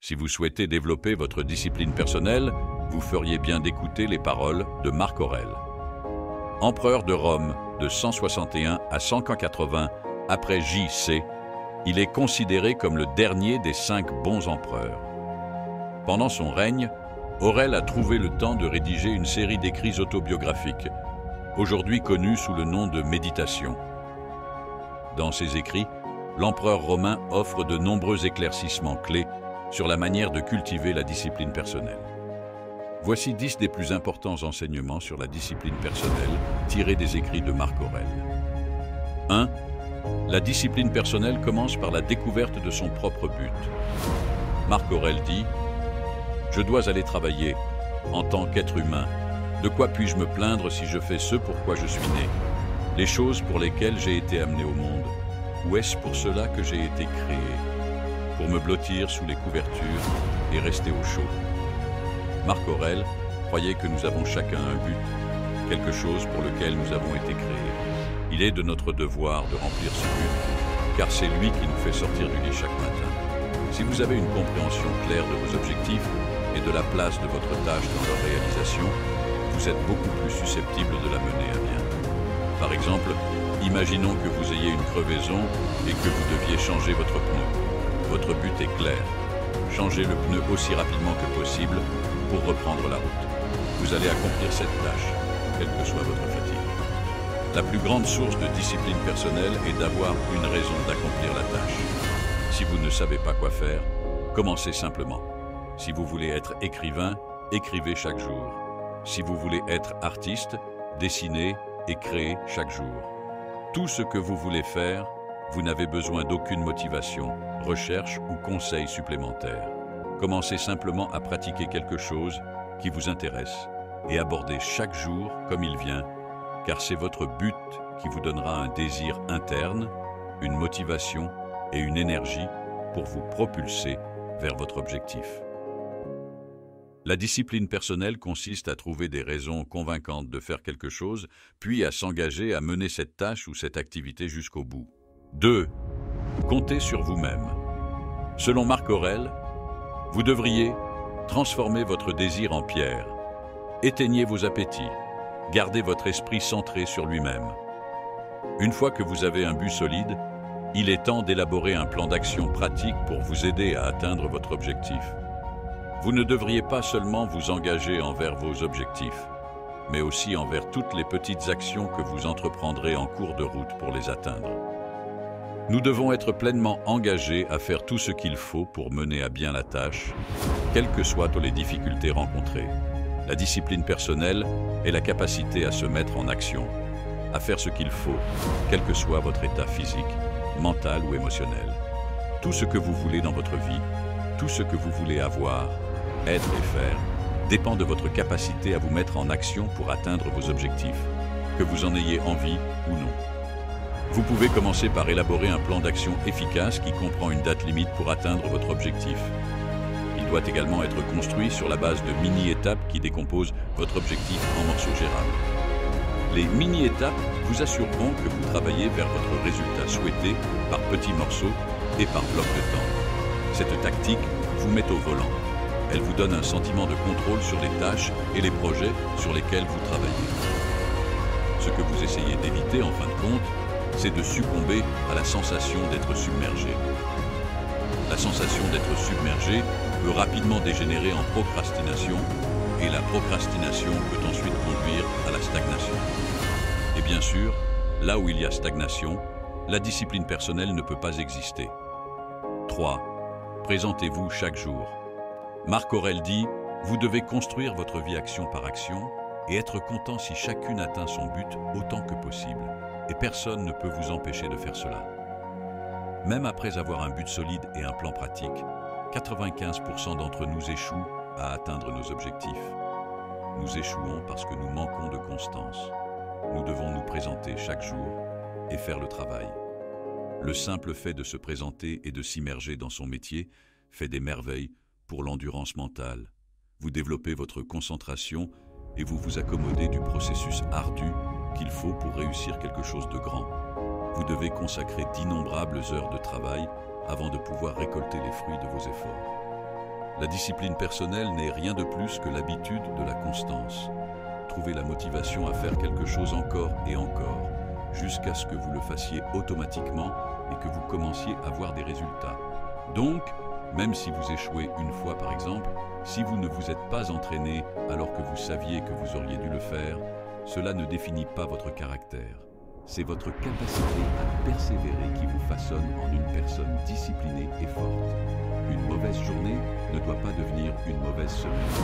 Si vous souhaitez développer votre discipline personnelle, vous feriez bien d'écouter les paroles de Marc Aurèle. Empereur de Rome de 161 à 180 après J.C., il est considéré comme le dernier des 5 bons empereurs. Pendant son règne, Aurèle a trouvé le temps de rédiger une série d'écrits autobiographiques, aujourd'hui connus sous le nom de Méditations. Dans ces écrits, l'empereur romain offre de nombreux éclaircissements clés sur la manière de cultiver la discipline personnelle. Voici 10 des plus importants enseignements sur la discipline personnelle tirés des écrits de Marc Aurèle. 1. La discipline personnelle commence par la découverte de son propre but. Marc Aurèle dit « Je dois aller travailler en tant qu'être humain. De quoi puis-je me plaindre si je fais ce pour quoi je suis né? Les choses pour lesquelles j'ai été amené au monde. Ou est-ce pour cela que j'ai été créé? Pour me blottir sous les couvertures et rester au chaud. » Marc Aurèle croyait que nous avons chacun un but, quelque chose pour lequel nous avons été créés. Il est de notre devoir de remplir ce but, car c'est lui qui nous fait sortir du lit chaque matin. Si vous avez une compréhension claire de vos objectifs et de la place de votre tâche dans leur réalisation, vous êtes beaucoup plus susceptible de la mener à bien. Par exemple, imaginons que vous ayez une crevaison et que vous deviez changer votre pneu. Votre but est clair. Changez le pneu aussi rapidement que possible pour reprendre la route. Vous allez accomplir cette tâche, quelle que soit votre fatigue. La plus grande source de discipline personnelle est d'avoir une raison d'accomplir la tâche. Si vous ne savez pas quoi faire, commencez simplement. Si vous voulez être écrivain, écrivez chaque jour. Si vous voulez être artiste, dessinez et créez chaque jour. Tout ce que vous voulez faire, vous n'avez besoin d'aucune motivation, recherche ou conseil supplémentaire. Commencez simplement à pratiquer quelque chose qui vous intéresse et abordez chaque jour comme il vient, car c'est votre but qui vous donnera un désir interne, une motivation et une énergie pour vous propulser vers votre objectif. La discipline personnelle consiste à trouver des raisons convaincantes de faire quelque chose, puis à s'engager à mener cette tâche ou cette activité jusqu'au bout. 2. Comptez sur vous-même. Selon Marc Aurèle, vous devriez transformer votre désir en pierre, éteignez vos appétits, gardez votre esprit centré sur lui-même. Une fois que vous avez un but solide, il est temps d'élaborer un plan d'action pratique pour vous aider à atteindre votre objectif. Vous ne devriez pas seulement vous engager envers vos objectifs, mais aussi envers toutes les petites actions que vous entreprendrez en cours de route pour les atteindre. Nous devons être pleinement engagés à faire tout ce qu'il faut pour mener à bien la tâche, quelles que soient les difficultés rencontrées. La discipline personnelle est la capacité à se mettre en action, à faire ce qu'il faut, quel que soit votre état physique, mental ou émotionnel. Tout ce que vous voulez dans votre vie, tout ce que vous voulez avoir, être et faire, dépend de votre capacité à vous mettre en action pour atteindre vos objectifs, que vous en ayez envie ou non. Vous pouvez commencer par élaborer un plan d'action efficace qui comprend une date limite pour atteindre votre objectif. Il doit également être construit sur la base de mini-étapes qui décomposent votre objectif en morceaux gérables. Les mini-étapes vous assureront que vous travaillez vers votre résultat souhaité par petits morceaux et par bloc de temps. Cette tactique vous met au volant. Elle vous donne un sentiment de contrôle sur les tâches et les projets sur lesquels vous travaillez. Ce que vous essayez d'éviter en fin de compte, c'est de succomber à la sensation d'être submergé. La sensation d'être submergé peut rapidement dégénérer en procrastination et la procrastination peut ensuite conduire à la stagnation. Et bien sûr, là où il y a stagnation, la discipline personnelle ne peut pas exister. 3. Présentez-vous chaque jour. Marc Aurèle dit « Vous devez construire votre vie action par action et être content si chacune atteint son but autant que possible. Et personne ne peut vous empêcher de faire cela. » Même après avoir un but solide et un plan pratique, 95% d'entre nous échouent à atteindre nos objectifs. Nous échouons parce que nous manquons de constance. Nous devons nous présenter chaque jour et faire le travail. Le simple fait de se présenter et de s'immerger dans son métier fait des merveilles pour l'endurance mentale. Vous développez votre concentration et vous vous accommodez du processus ardu qu'il faut pour réussir quelque chose de grand. Vous devez consacrer d'innombrables heures de travail avant de pouvoir récolter les fruits de vos efforts. La discipline personnelle n'est rien de plus que l'habitude de la constance. Trouvez la motivation à faire quelque chose encore et encore, jusqu'à ce que vous le fassiez automatiquement et que vous commenciez à voir des résultats. Donc, même si vous échouez une fois par exemple, si vous ne vous êtes pas entraîné alors que vous saviez que vous auriez dû le faire, cela ne définit pas votre caractère. C'est votre capacité à persévérer qui vous façonne en une personne disciplinée et forte. Une mauvaise journée ne doit pas devenir une mauvaise semaine.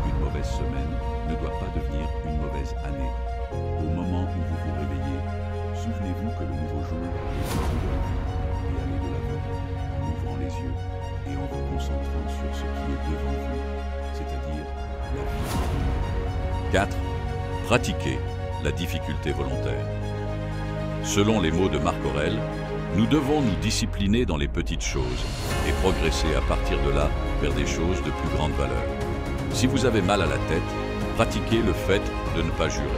Une mauvaise semaine ne doit pas devenir une mauvaise année. Au moment où vous vous réveillez, souvenez-vous que le nouveau jour est au bout de la vie et allez de l'avant, en ouvrant les yeux et en vous concentrant sur ce qui est devant vous, c'est-à-dire la vie. 4. Pratiquez la difficulté volontaire. Selon les mots de Marc Aurèle, nous devons nous discipliner dans les petites choses et progresser à partir de là vers des choses de plus grande valeur. Si vous avez mal à la tête, pratiquez le fait de ne pas jurer.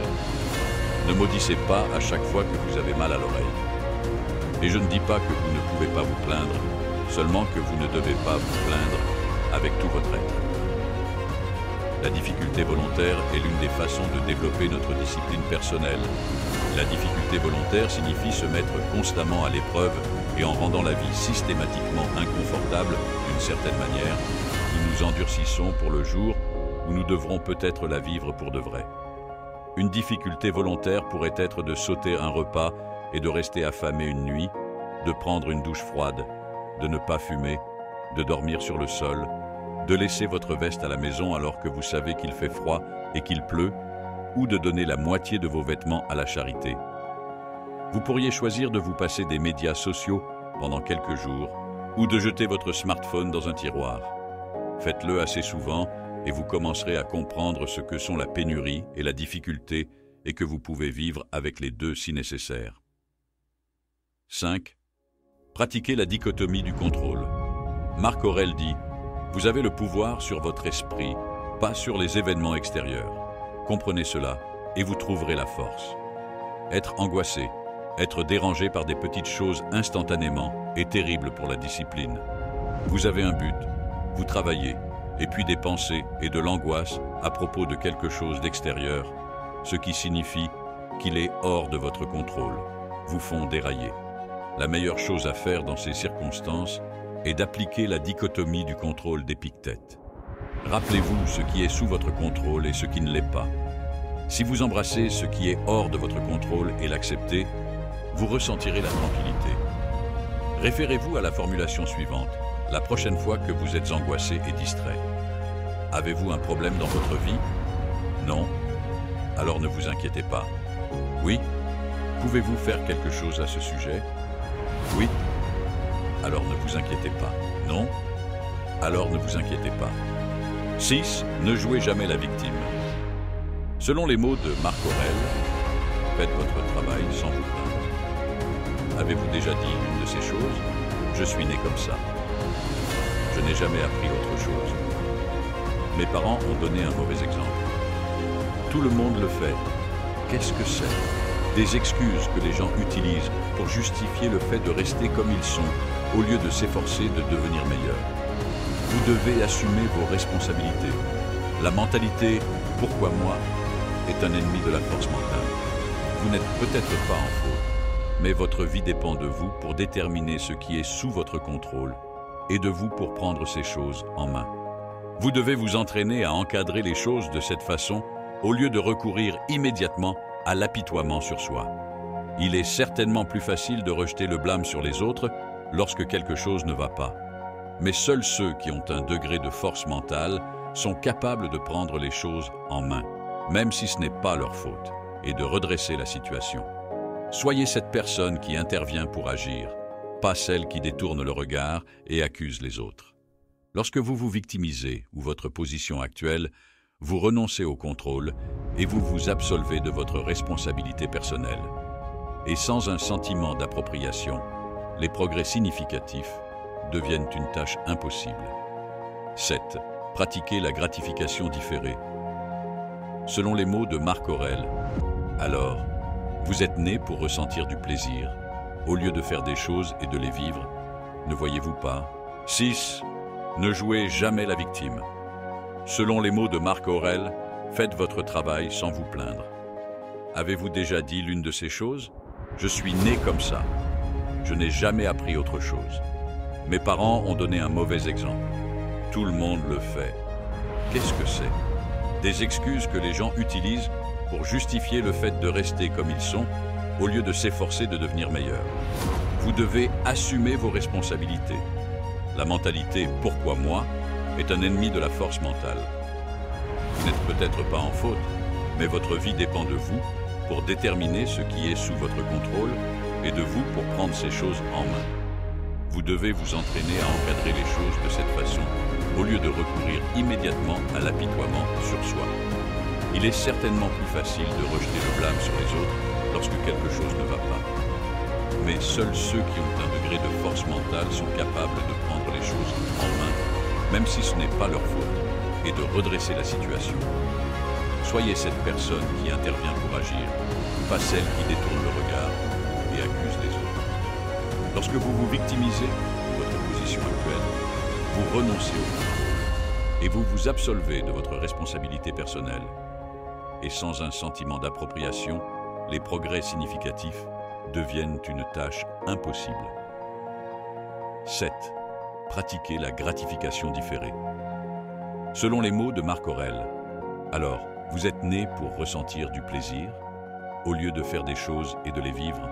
Ne maudissez pas à chaque fois que vous avez mal à l'oreille. Et je ne dis pas que vous ne pouvez pas vous plaindre, seulement que vous ne devez pas vous plaindre avec tout votre être. La difficulté volontaire est l'une des façons de développer notre discipline personnelle. La difficulté volontaire signifie se mettre constamment à l'épreuve et en rendant la vie systématiquement inconfortable d'une certaine manière, nous nous endurcissons pour le jour où nous devrons peut-être la vivre pour de vrai. Une difficulté volontaire pourrait être de sauter un repas et de rester affamé une nuit, de prendre une douche froide, de ne pas fumer, de dormir sur le sol, de laisser votre veste à la maison alors que vous savez qu'il fait froid et qu'il pleut, ou de donner la moitié de vos vêtements à la charité. Vous pourriez choisir de vous passer des médias sociaux pendant quelques jours, ou de jeter votre smartphone dans un tiroir. Faites-le assez souvent et vous commencerez à comprendre ce que sont la pénurie et la difficulté et que vous pouvez vivre avec les deux si nécessaire. 5. Pratiquez la dichotomie du contrôle. Marc Aurèle dit « Vous avez le pouvoir sur votre esprit, pas sur les événements extérieurs. Comprenez cela et vous trouverez la force. » Être angoissé, être dérangé par des petites choses instantanément est terrible pour la discipline. Vous avez un but, vous travaillez, et puis des pensées et de l'angoisse à propos de quelque chose d'extérieur, ce qui signifie qu'il est hors de votre contrôle, vous font dérailler. La meilleure chose à faire dans ces circonstances est d'appliquer la dichotomie du contrôle d'Épictète. Rappelez-vous ce qui est sous votre contrôle et ce qui ne l'est pas. Si vous embrassez ce qui est hors de votre contrôle et l'acceptez, vous ressentirez la tranquillité. Référez-vous à la formulation suivante, la prochaine fois que vous êtes angoissé et distrait. Avez-vous un problème dans votre vie? Non? Alors ne vous inquiétez pas. Oui? Pouvez-vous faire quelque chose à ce sujet? Oui? Alors ne vous inquiétez pas. Non? Alors ne vous inquiétez pas. 6. Ne jouez jamais la victime. Selon les mots de Marc Aurèle, faites votre travail sans vous plaindre. Avez-vous déjà dit une de ces choses? Je suis né comme ça. Je n'ai jamais appris autre chose. Mes parents ont donné un mauvais exemple. Tout le monde le fait. Qu'est-ce que c'est? Des excuses que les gens utilisent pour justifier le fait de rester comme ils sont, au lieu de s'efforcer de devenir meilleurs. Vous devez assumer vos responsabilités. La mentalité « pourquoi moi ?» est un ennemi de la force mentale. Vous n'êtes peut-être pas en faute, mais votre vie dépend de vous pour déterminer ce qui est sous votre contrôle et de vous pour prendre ces choses en main. Vous devez vous entraîner à encadrer les choses de cette façon au lieu de recourir immédiatement à l'apitoiement sur soi. Il est certainement plus facile de rejeter le blâme sur les autres lorsque quelque chose ne va pas. Mais seuls ceux qui ont un degré de force mentale sont capables de prendre les choses en main, même si ce n'est pas leur faute, et de redresser la situation. Soyez cette personne qui intervient pour agir, pas celle qui détourne le regard et accuse les autres. Lorsque vous vous victimisez ou votre position actuelle, vous renoncez au contrôle et vous vous absolvez de votre responsabilité personnelle. Et sans un sentiment d'appropriation, les progrès significatifs deviennent une tâche impossible. 7. Pratiquez la gratification différée. Selon les mots de Marc Aurèle, alors, vous êtes né pour ressentir du plaisir, au lieu de faire des choses et de les vivre, ne voyez-vous pas? 6. Ne jouez jamais la victime. Selon les mots de Marc Aurèle, faites votre travail sans vous plaindre. Avez-vous déjà dit l'une de ces choses? Je suis né comme ça. Je n'ai jamais appris autre chose. Mes parents ont donné un mauvais exemple. Tout le monde le fait. Qu'est-ce que c'est? Des excuses que les gens utilisent pour justifier le fait de rester comme ils sont, au lieu de s'efforcer de devenir meilleurs. Vous devez assumer vos responsabilités. La mentalité « pourquoi moi ?» est un ennemi de la force mentale. Vous n'êtes peut-être pas en faute, mais votre vie dépend de vous pour déterminer ce qui est sous votre contrôle et de vous pour prendre ces choses en main. Vous devez vous entraîner à encadrer les choses de cette façon, au lieu de recourir immédiatement à l'apitoiement sur soi. Il est certainement plus facile de rejeter le blâme sur les autres lorsque quelque chose ne va pas. Mais seuls ceux qui ont un degré de force mentale sont capables de prendre les choses en main, même si ce n'est pas leur faute, et de redresser la situation. Soyez cette personne qui intervient pour agir, pas celle qui détourne le regard et accuse les autres. Lorsque vous vous victimisez de votre position actuelle, vous renoncez au pouvoir et vous vous absolvez de votre responsabilité personnelle. Et sans un sentiment d'appropriation, les progrès significatifs deviennent une tâche impossible. 7. Pratiquez la gratification différée. Selon les mots de Marc Aurèle, alors, vous êtes né pour ressentir du plaisir, au lieu de faire des choses et de les vivre?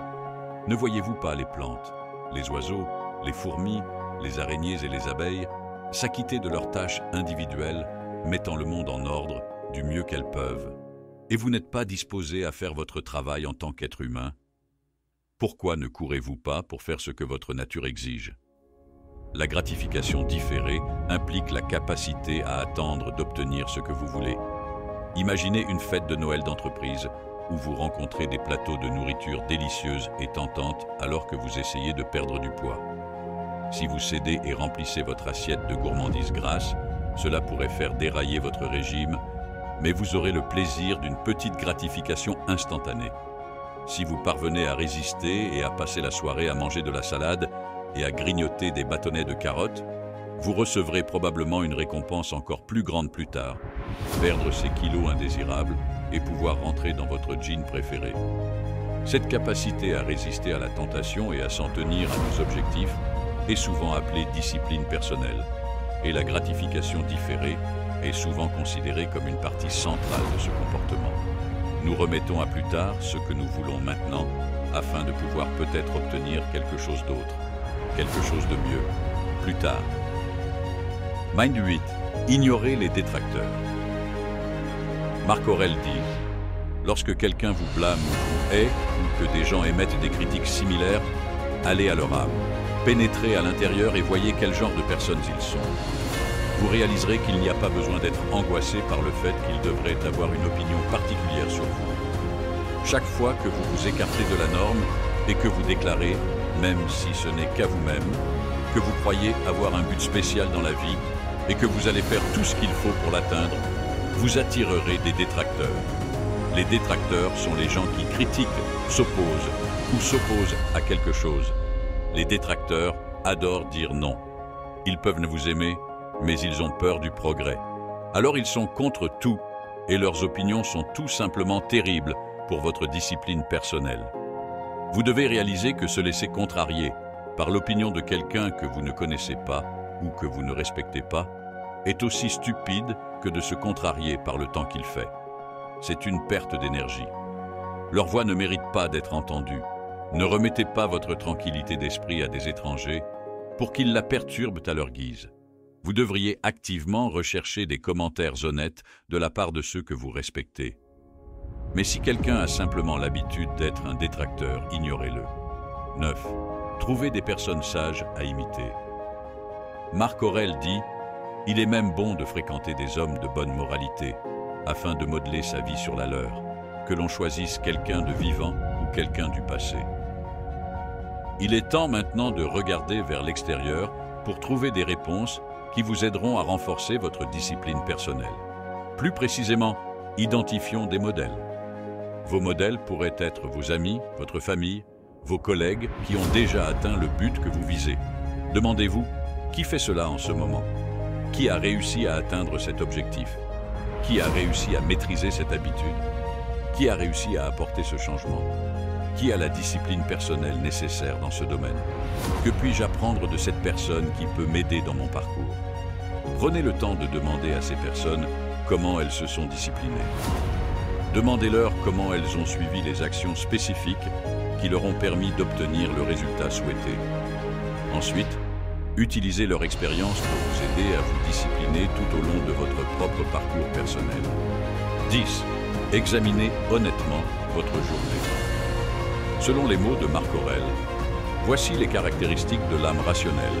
Ne voyez-vous pas les plantes, les oiseaux, les fourmis, les araignées et les abeilles s'acquitter de leurs tâches individuelles, mettant le monde en ordre du mieux qu'elles peuvent? Et vous n'êtes pas disposé à faire votre travail en tant qu'être humain? Pourquoi ne courez-vous pas pour faire ce que votre nature exige? La gratification différée implique la capacité à attendre d'obtenir ce que vous voulez. Imaginez une fête de Noël d'entreprise où vous rencontrez des plateaux de nourriture délicieuse et tentante alors que vous essayez de perdre du poids. Si vous cédez et remplissez votre assiette de gourmandises grasses, cela pourrait faire dérailler votre régime, mais vous aurez le plaisir d'une petite gratification instantanée. Si vous parvenez à résister et à passer la soirée à manger de la salade et à grignoter des bâtonnets de carottes, vous recevrez probablement une récompense encore plus grande plus tard, perdre ces kilos indésirables et pouvoir rentrer dans votre jean préféré. Cette capacité à résister à la tentation et à s'en tenir à nos objectifs est souvent appelée discipline personnelle, et la gratification différée est souvent considérée comme une partie centrale de ce comportement. Nous remettons à plus tard ce que nous voulons maintenant, afin de pouvoir peut-être obtenir quelque chose d'autre, quelque chose de mieux, plus tard. Mind 8. Ignorez les détracteurs. Marc Aurèle dit « Lorsque quelqu'un vous blâme ou vous hait, ou que des gens émettent des critiques similaires, allez à leur âme, pénétrez à l'intérieur et voyez quel genre de personnes ils sont. Vous réaliserez qu'il n'y a pas besoin d'être angoissé par le fait qu'ils devraient avoir une opinion particulière sur vous. Chaque fois que vous vous écartez de la norme et que vous déclarez, même si ce n'est qu'à vous-même, que vous croyez avoir un but spécial dans la vie et que vous allez faire tout ce qu'il faut pour l'atteindre, vous attirerez des détracteurs. Les détracteurs sont les gens qui critiquent, s'opposent ou s'opposent à quelque chose. Les détracteurs adorent dire non. Ils peuvent ne vous aimer, mais ils ont peur du progrès. Alors ils sont contre tout, et leurs opinions sont tout simplement terribles pour votre discipline personnelle. Vous devez réaliser que se laisser contrarier par l'opinion de quelqu'un que vous ne connaissez pas ou que vous ne respectez pas est aussi stupide que de se contrarier par le temps qu'il fait. C'est une perte d'énergie. Leur voix ne mérite pas d'être entendue. Ne remettez pas votre tranquillité d'esprit à des étrangers pour qu'ils la perturbent à leur guise. Vous devriez activement rechercher des commentaires honnêtes de la part de ceux que vous respectez. Mais si quelqu'un a simplement l'habitude d'être un détracteur, ignorez-le. 9. Trouvez des personnes sages à imiter. Marc Aurèle dit « Il est même bon de fréquenter des hommes de bonne moralité, afin de modeler sa vie sur la leur, que l'on choisisse quelqu'un de vivant ou quelqu'un du passé. » Il est temps maintenant de regarder vers l'extérieur pour trouver des réponses qui vous aideront à renforcer votre discipline personnelle. Plus précisément, identifions des modèles. Vos modèles pourraient être vos amis, votre famille, vos collègues qui ont déjà atteint le but que vous visez. Demandez-vous, qui fait cela en ce moment? Qui a réussi à atteindre cet objectif? Qui a réussi à maîtriser cette habitude? Qui a réussi à apporter ce changement? Qui a la discipline personnelle nécessaire dans ce domaine? Que puis-je apprendre de cette personne qui peut m'aider dans mon parcours? Prenez le temps de demander à ces personnes comment elles se sont disciplinées. Demandez-leur comment elles ont suivi les actions spécifiques qui leur ont permis d'obtenir le résultat souhaité. Ensuite, utilisez leur expérience pour vous aider à vous discipliner tout au long de votre propre parcours personnel. 10. Examinez honnêtement votre journée. Selon les mots de Marc Aurèle, voici les caractéristiques de l'âme rationnelle,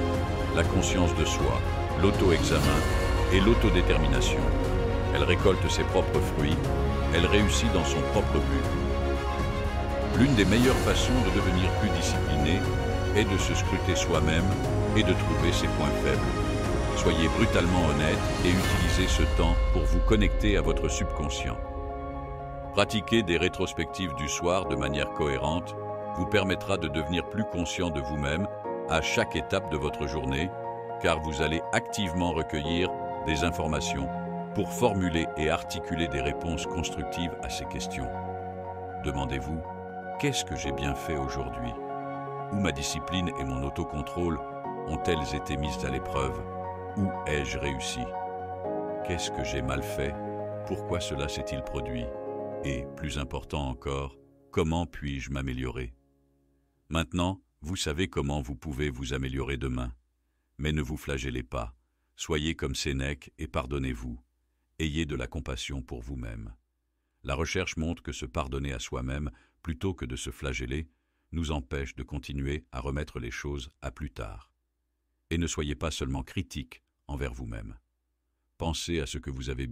la conscience de soi, l'auto-examen et l'autodétermination. Elle récolte ses propres fruits, elle réussit dans son propre but. L'une des meilleures façons de devenir plus discipliné est de se scruter soi-même et de trouver ses points faibles. Soyez brutalement honnête et utilisez ce temps pour vous connecter à votre subconscient. Pratiquer des rétrospectives du soir de manière cohérente vous permettra de devenir plus conscient de vous-même à chaque étape de votre journée, car vous allez activement recueillir des informations pour formuler et articuler des réponses constructives à ces questions. Demandez-vous, qu'est-ce que j'ai bien fait aujourd'hui? Où ma discipline et mon autocontrôle ont-elles été mises à l'épreuve? Où ai-je réussi? Qu'est-ce que j'ai mal fait? Pourquoi cela s'est-il produit? Et, plus important encore, comment puis-je m'améliorer? Maintenant, vous savez comment vous pouvez vous améliorer demain. Mais ne vous flagellez pas. Soyez comme Sénèque et pardonnez-vous. Ayez de la compassion pour vous-même. La recherche montre que se pardonner à soi-même, plutôt que de se flageller, nous empêche de continuer à remettre les choses à plus tard. Et ne soyez pas seulement critique envers vous-même. Pensez à ce que vous avez bien